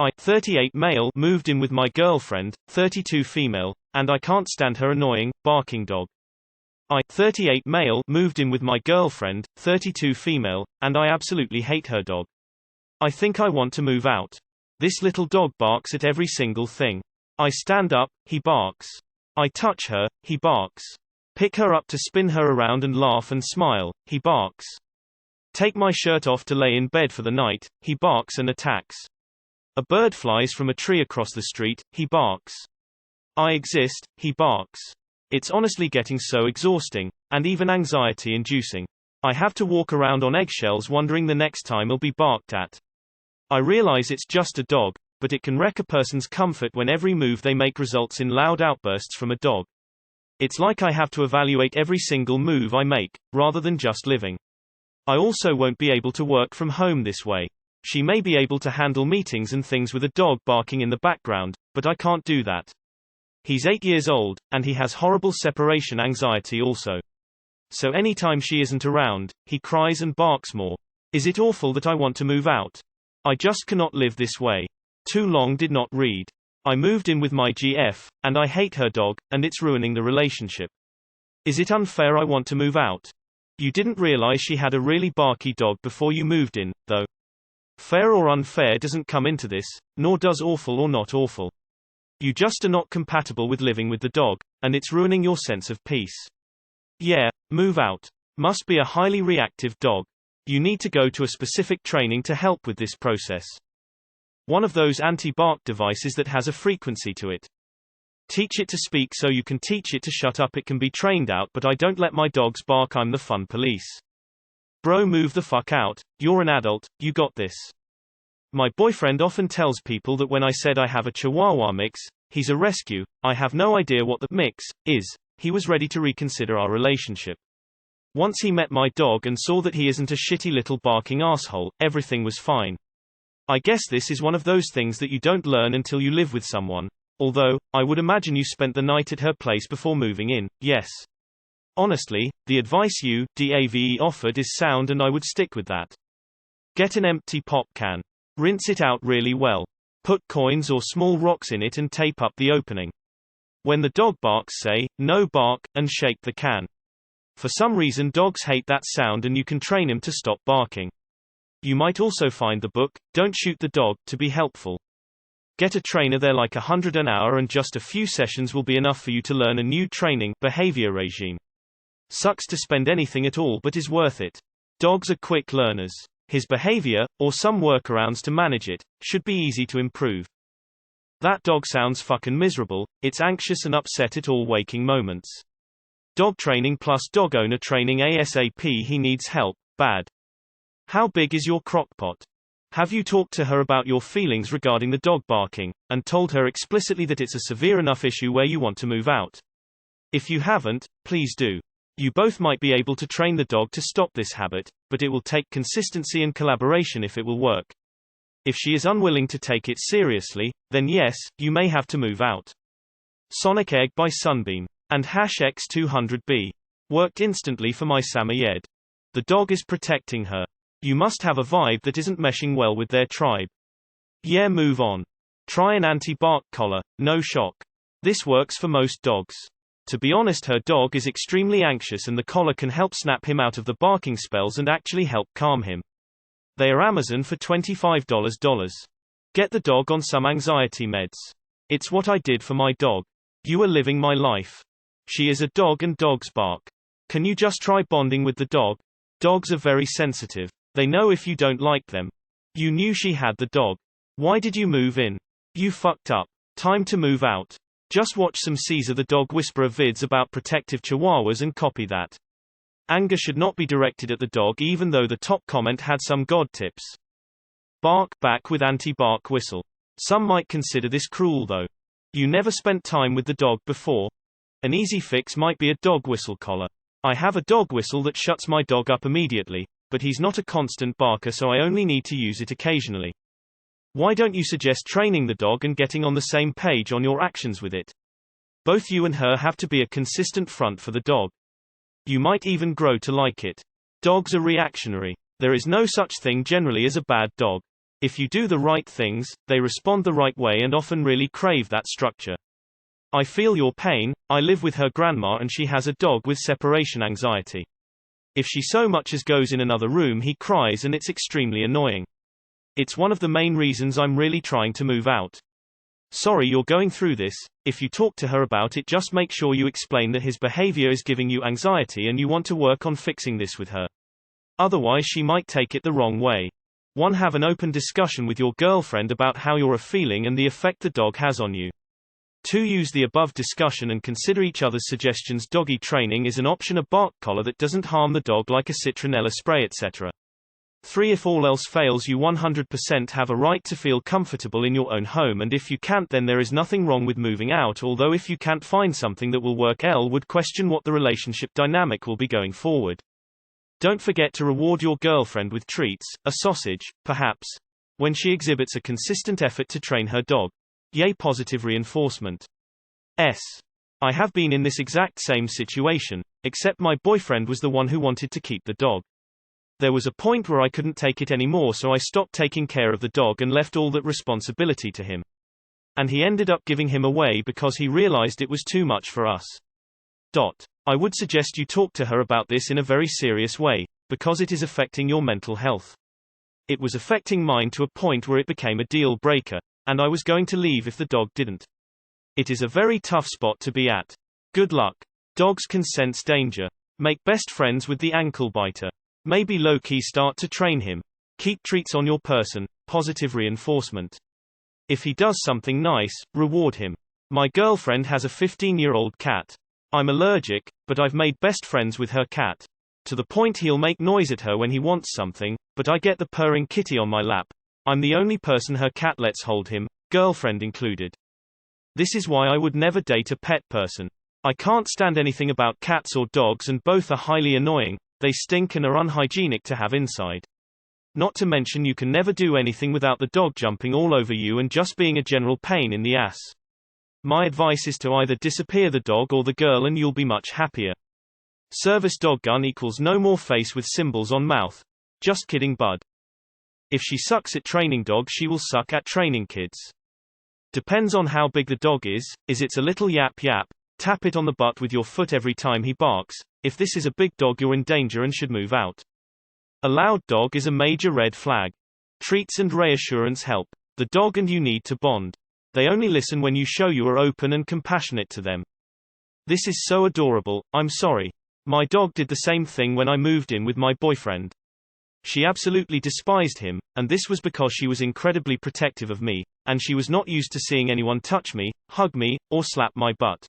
I, 38 male, moved in with my girlfriend, 32 female, and I can't stand her annoying, barking dog. I, 38 male, moved in with my girlfriend, 32 female, and I absolutely hate her dog. I think I want to move out. This little dog barks at every single thing. I stand up, he barks. I touch her, he barks. Pick her up to spin her around and laugh and smile, he barks. Take my shirt off to lay in bed for the night, he barks and attacks. A bird flies from a tree across the street, he barks. I exist, he barks. It's honestly getting so exhausting, and even anxiety-inducing. I have to walk around on eggshells wondering the next time I'll be barked at. I realize it's just a dog, but it can wreck a person's comfort when every move they make results in loud outbursts from a dog. It's like I have to evaluate every single move I make, rather than just living. I also won't be able to work from home this way. She may be able to handle meetings and things with a dog barking in the background, but I can't do that. He's 8 years old, and he has horrible separation anxiety also. So anytime she isn't around, he cries and barks more. Is it awful that I want to move out? I just cannot live this way. Too long did not read. I moved in with my GF, and I hate her dog, and it's ruining the relationship. Is it unfair I want to move out? You didn't realize she had a really barky dog before you moved in, though. Fair or unfair doesn't come into this, nor does awful or not awful. You just are not compatible with living with the dog, and it's ruining your sense of peace. Yeah, move out. Must be a highly reactive dog. You need to go to a specific training to help with this process. One of those anti-bark devices that has a frequency to it. Teach it to speak so you can teach it to shut up. It can be trained out, but I don't let my dogs bark. I'm the fun police. Bro, move the fuck out. You're an adult, you got this. My boyfriend often tells people that when I said I have a Chihuahua mix, he's a rescue. I have no idea what the mix is. He was ready to reconsider our relationship. Once he met my dog and saw that he isn't a shitty little barking asshole, everything was fine. I guess this is one of those things that you don't learn until you live with someone. Although, I would imagine you spent the night at her place before moving in, yes. Honestly, the advice you, DAVE, offered is sound and I would stick with that. Get an empty pop can. Rinse it out really well. Put coins or small rocks in it and tape up the opening. When the dog barks, say, "No bark," and shake the can. For some reason dogs hate that sound and you can train him to stop barking. You might also find the book, Don't Shoot the Dog, to be helpful. Get a trainer, they're like $100 an hour and just a few sessions will be enough for you to learn a new training behavior regime. Sucks to spend anything at all but is worth it. Dogs are quick learners. His behavior, or some workarounds to manage it, should be easy to improve. That dog sounds fucking miserable, it's anxious and upset at all waking moments. Dog training plus dog owner training ASAP. He needs help, bad. How big is your crockpot? Have you talked to her about your feelings regarding the dog barking, and told her explicitly that it's a severe enough issue where you want to move out? If you haven't, please do. You both might be able to train the dog to stop this habit, but it will take consistency and collaboration if it will work. If she is unwilling to take it seriously, then yes, you may have to move out. Sonic Egg by Sunbeam. And #X200B. Worked instantly for my Samoyed. The dog is protecting her. You must have a vibe that isn't meshing well with their tribe. Yeah, move on. Try an anti-bark collar, no shock. This works for most dogs. To be honest, her dog is extremely anxious and the collar can help snap him out of the barking spells and actually help calm him. They are Amazon for $25. Get the dog on some anxiety meds. It's what I did for my dog. You are living my life. She is a dog and dogs bark. Can you just try bonding with the dog? Dogs are very sensitive. They know if you don't like them. You knew she had the dog. Why did you move in? You fucked up. Time to move out. Just watch some Caesar the Dog Whisperer vids about protective chihuahuas and copy that. Anger should not be directed at the dog, even though the top comment had some god tips. Bark back with anti-bark whistle. Some might consider this cruel though. You never spent time with the dog before? An easy fix might be a dog whistle collar. I have a dog whistle that shuts my dog up immediately, but he's not a constant barker, so I only need to use it occasionally. Why don't you suggest training the dog and getting on the same page on your actions with it? Both you and her have to be a consistent front for the dog. You might even grow to like it. Dogs are reactionary. There is no such thing generally as a bad dog. If you do the right things, they respond the right way and often really crave that structure. I feel your pain. I live with her grandma and she has a dog with separation anxiety. If she so much as goes in another room he cries and it's extremely annoying. It's one of the main reasons I'm really trying to move out. Sorry you're going through this. If you talk to her about it, just make sure you explain that his behavior is giving you anxiety and you want to work on fixing this with her. Otherwise she might take it the wrong way. 1. Have an open discussion with your girlfriend about how you're feeling and the effect the dog has on you. 2. Use the above discussion and consider each other's suggestions. Doggy training is an option. A bark collar that doesn't harm the dog, like a citronella spray, etc. 3. If all else fails, you 100% have a right to feel comfortable in your own home, and if you can't, then there is nothing wrong with moving out, although if you can't find something that will work, would question what the relationship dynamic will be going forward. Don't forget to reward your girlfriend with treats, a sausage, perhaps, when she exhibits a consistent effort to train her dog. Yay, positive reinforcement. I have been in this exact same situation, except my boyfriend was the one who wanted to keep the dog. There was a point where I couldn't take it anymore, so I stopped taking care of the dog and left all that responsibility to him. And he ended up giving him away because he realized it was too much for us. I would suggest you talk to her about this in a very serious way, because it is affecting your mental health. It was affecting mine to a point where it became a deal breaker, and I was going to leave if the dog didn't. It is a very tough spot to be at. Good luck. Dogs can sense danger. Make best friends with the ankle biter. Maybe low-key start to train him. Keep treats on your person, positive reinforcement. If he does something nice, reward him. My girlfriend has a 15-year-old cat. I'm allergic, but I've made best friends with her cat. To the point he'll make noise at her when he wants something, but I get the purring kitty on my lap. I'm the only person her cat lets hold him, girlfriend included. This is why I would never date a pet person. I can't stand anything about cats or dogs, and both are highly annoying. They stink and are unhygienic to have inside. Not to mention you can never do anything without the dog jumping all over you and just being a general pain in the ass. My advice is to either disappear the dog or the girl and you'll be much happier. Service dog gun equals no more face with symbols on mouth. Just kidding, bud. If she sucks at training dogs, she will suck at training kids. Depends on how big the dog is. Is it a little yap yap? Tap it on the butt with your foot every time he barks. If this is a big dog, you're in danger and should move out. A loud dog is a major red flag. Treats and reassurance help. The dog and you need to bond. They only listen when you show you are open and compassionate to them. This is so adorable. I'm sorry. My dog did the same thing when I moved in with my boyfriend. She absolutely despised him, and this was because she was incredibly protective of me, and she was not used to seeing anyone touch me, hug me, or slap my butt.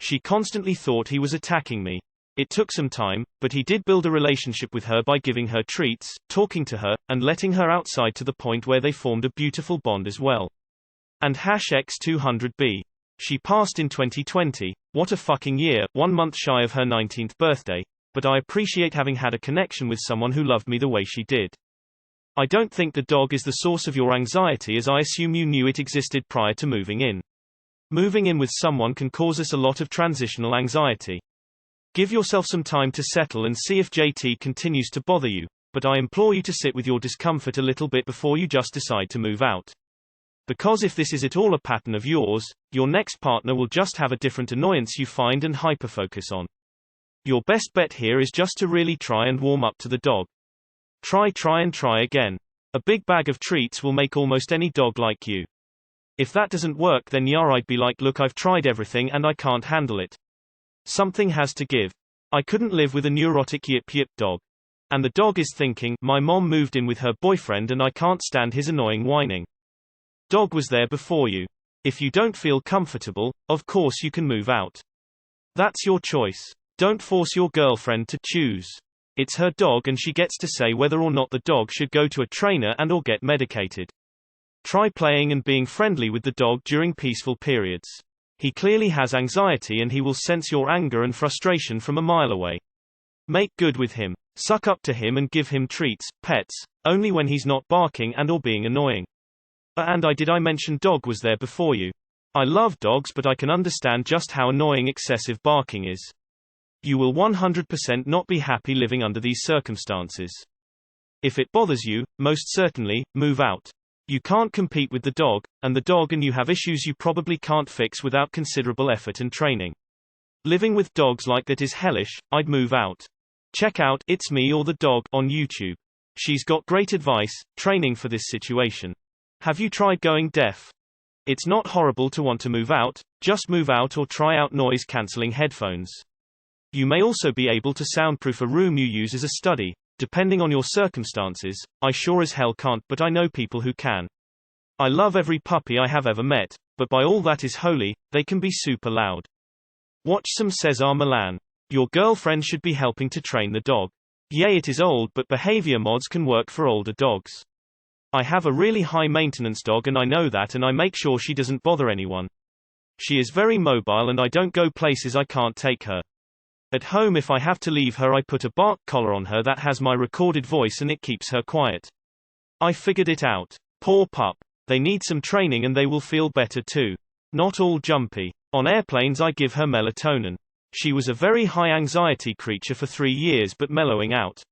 She constantly thought he was attacking me. It took some time, but he did build a relationship with her by giving her treats, talking to her, and letting her outside to the point where they formed a beautiful bond as well. And #X200B. She passed in 2020, what a fucking year, 1 month shy of her 19th birthday, but I appreciate having had a connection with someone who loved me the way she did. I don't think the dog is the source of your anxiety, as I assume you knew it existed prior to moving in. Moving in with someone can cause us a lot of transitional anxiety. Give yourself some time to settle and see if JT continues to bother you, but I implore you to sit with your discomfort a little bit before you just decide to move out. Because if this is at all a pattern of yours, your next partner will just have a different annoyance you find and hyperfocus on. Your best bet here is just to really try and warm up to the dog. Try and try again. A big bag of treats will make almost any dog like you. If that doesn't work, then I'd be like, look, I've tried everything and I can't handle it. Something has to give. I couldn't live with a neurotic yip yip dog. And the dog is thinking, my mom moved in with her boyfriend and I can't stand his annoying whining. Dog was there before you. If you don't feel comfortable, of course you can move out. That's your choice. Don't force your girlfriend to choose. It's her dog and she gets to say whether or not the dog should go to a trainer and or get medicated. Try playing and being friendly with the dog during peaceful periods. He clearly has anxiety and he will sense your anger and frustration from a mile away. Make good with him. Suck up to him and give him treats, pets, only when he's not barking and or being annoying. And did I mention dog was there before you? I love dogs, but I can understand just how annoying excessive barking is. You will 100% not be happy living under these circumstances. If it bothers you, most certainly, move out. You can't compete with the dog, and the dog and you have issues you probably can't fix without considerable effort and training. Living with dogs like that is hellish. I'd move out. Check out It's Me or the Dog on YouTube. She's got great advice, training for this situation. Have you tried going deaf? It's not horrible to want to move out, just move out or try out noise-cancelling headphones. You may also be able to soundproof a room you use as a study, depending on your circumstances. I sure as hell can't, but I know people who can. I love every puppy I have ever met, but by all that is holy, they can be super loud. Watch some Cesar Millan. Your girlfriend should be helping to train the dog. Yay, it is old, but behavior mods can work for older dogs. I have a really high maintenance dog and I know that, and I make sure she doesn't bother anyone. She is very mobile and I don't go places I can't take her. At home, if I have to leave her, I put a bark collar on her that has my recorded voice and it keeps her quiet. I figured it out. Poor pup. They need some training and they will feel better too. Not all jumpy. On airplanes I give her melatonin. She was a very high anxiety creature for 3 years but mellowing out.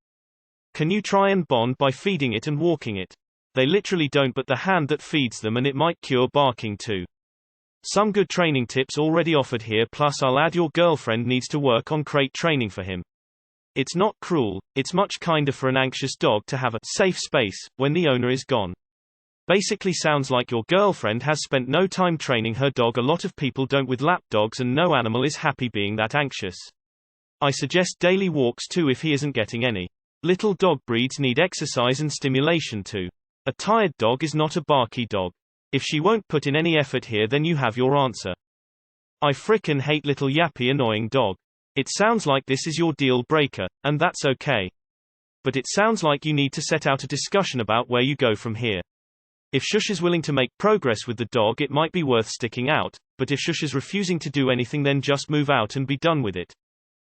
Can you try and bond by feeding it and walking it? They literally don't, but the hand that feeds them, and it might cure barking too. Some good training tips already offered here, plus I'll add your girlfriend needs to work on crate training for him. It's not cruel, it's much kinder for an anxious dog to have a safe space when the owner is gone. Basically sounds like your girlfriend has spent no time training her dog. A lot of people don't with lap dogs, and no animal is happy being that anxious. I suggest daily walks too if he isn't getting any. Little dog breeds need exercise and stimulation too. A tired dog is not a barky dog. If she won't put in any effort here, then you have your answer. I frickin' hate little yappy annoying dog. It sounds like this is your deal breaker, and that's okay. But it sounds like you need to set out a discussion about where you go from here. If Shush is willing to make progress with the dog, it might be worth sticking out, but if Shush is refusing to do anything, then just move out and be done with it.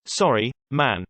Sorry, man.